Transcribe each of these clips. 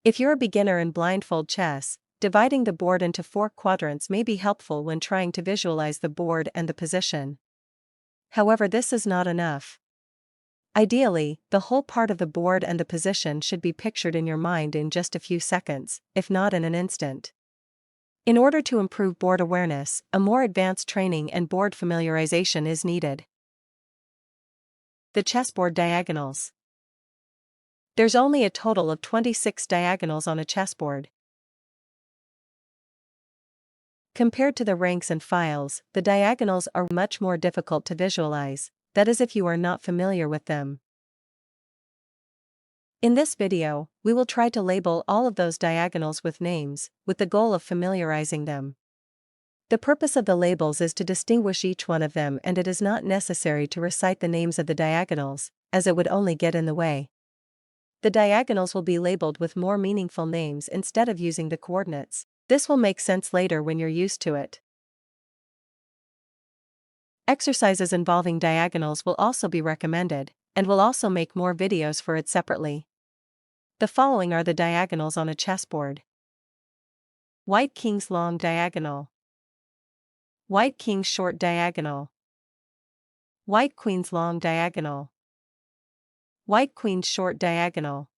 If you're a beginner in blindfold chess, dividing the board into 4 quadrants may be helpful when trying to visualize the board and the position. However, this is not enough. Ideally, the whole part of the board and the position should be pictured in your mind in just a few seconds, if not in an instant. In order to improve board awareness, a more advanced training and board familiarization is needed. The chessboard diagonals. There's only a total of 26 diagonals on a chessboard. Compared to the ranks and files, the diagonals are much more difficult to visualize, that is if you are not familiar with them. In this video, we will try to label all of those diagonals with names, with the goal of familiarizing them. The purpose of the labels is to distinguish each one of them, and it is not necessary to recite the names of the diagonals, as it would only get in the way. The diagonals will be labeled with more meaningful names instead of using the coordinates. This will make sense later when you're used to it. Exercises involving diagonals will also be recommended, and we'll also make more videos for it separately. The following are the diagonals on a chessboard. White king's long diagonal. White king's short diagonal. White queen's long diagonal. White queen's short diagonal.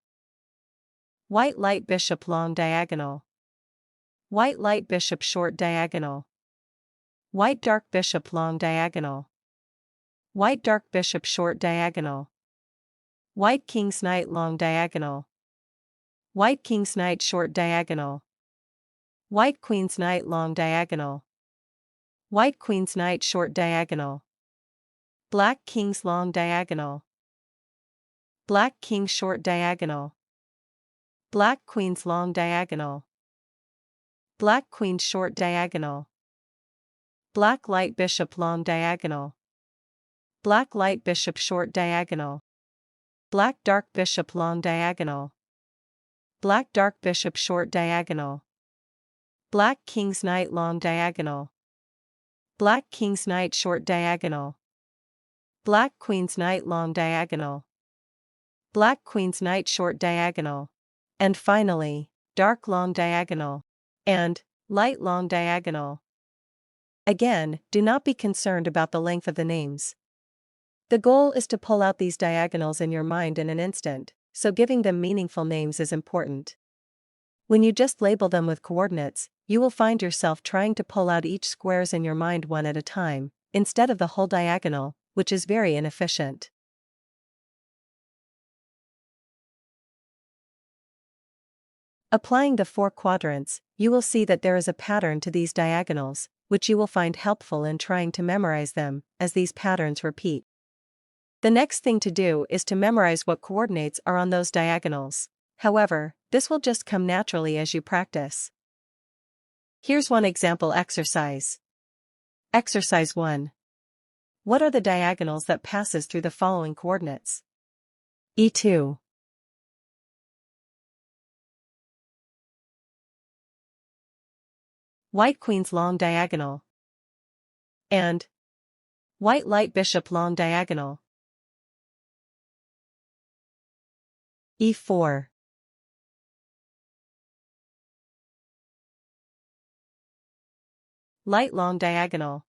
White light bishop long diagonal. White light bishop short diagonal. White dark bishop long diagonal. White dark bishop short diagonal. White king's knight long diagonal. White king's knight short diagonal. White queen's knight long diagonal. White queen's knight short diagonal. Black king's long diagonal. Black king's short diagonal. Black queen's long diagonal. Black queen's short diagonal. Black light bishop long diagonal. Black light bishop short diagonal. Black dark bishop long diagonal. Black dark bishop short diagonal. Black king's knight long diagonal. Black king's knight short diagonal. Black queen's knight long diagonal. Black queen's knight short diagonal. And finally, dark long diagonal. And light long diagonal. Again, do not be concerned about the length of the names. The goal is to pull out these diagonals in your mind in an instant, so giving them meaningful names is important. When you just label them with coordinates, you will find yourself trying to pull out each squares in your mind one at a time, instead of the whole diagonal, which is very inefficient. Applying the 4 quadrants, you will see that there is a pattern to these diagonals, which you will find helpful in trying to memorize them, as these patterns repeat. The next thing to do is to memorize what coordinates are on those diagonals. However, this will just come naturally as you practice. Here's one example exercise. Exercise 1. What are the diagonals that passes through the following coordinates? E2. White queen's long diagonal. And white light bishop long diagonal. E4. Light long diagonal.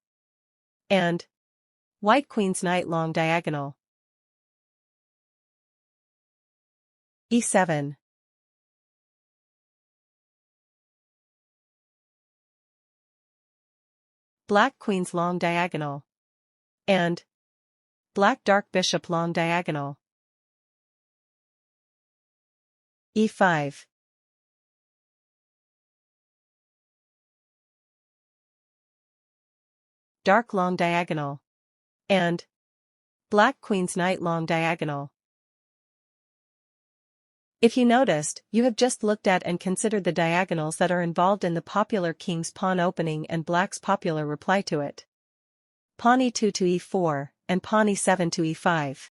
And white queen's knight long diagonal. E7. Black queen's long diagonal. And black dark bishop long diagonal. E5. Dark long diagonal. And black queen's knight long diagonal. If you noticed, you have just looked at and considered the diagonals that are involved in the popular king's pawn opening and black's popular reply to it. Pawn e2 to e4, and pawn e7 to e5.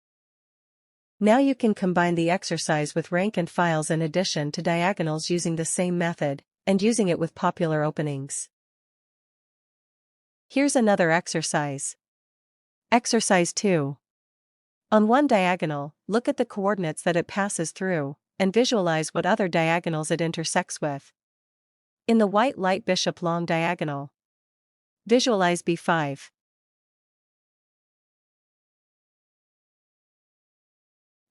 Now you can combine the exercise with rank and files in addition to diagonals using the same method, and using it with popular openings. Here's another exercise. Exercise 2. On one diagonal, look at the coordinates that it passes through, and visualize what other diagonals it intersects with. In the white light bishop long diagonal, visualize b5.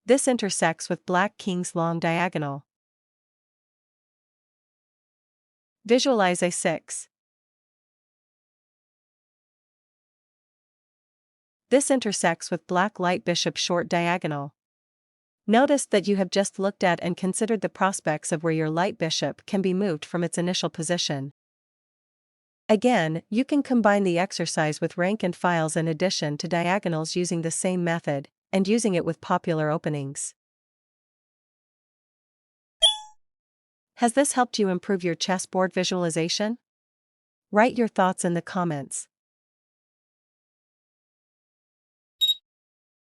This intersects with black king's long diagonal. Visualize a6. This intersects with black light bishop short diagonal. Notice that you have just looked at and considered the prospects of where your light bishop can be moved from its initial position. Again, you can combine the exercise with rank and files in addition to diagonals using the same method, and using it with popular openings. Has this helped you improve your chessboard visualization? Write your thoughts in the comments.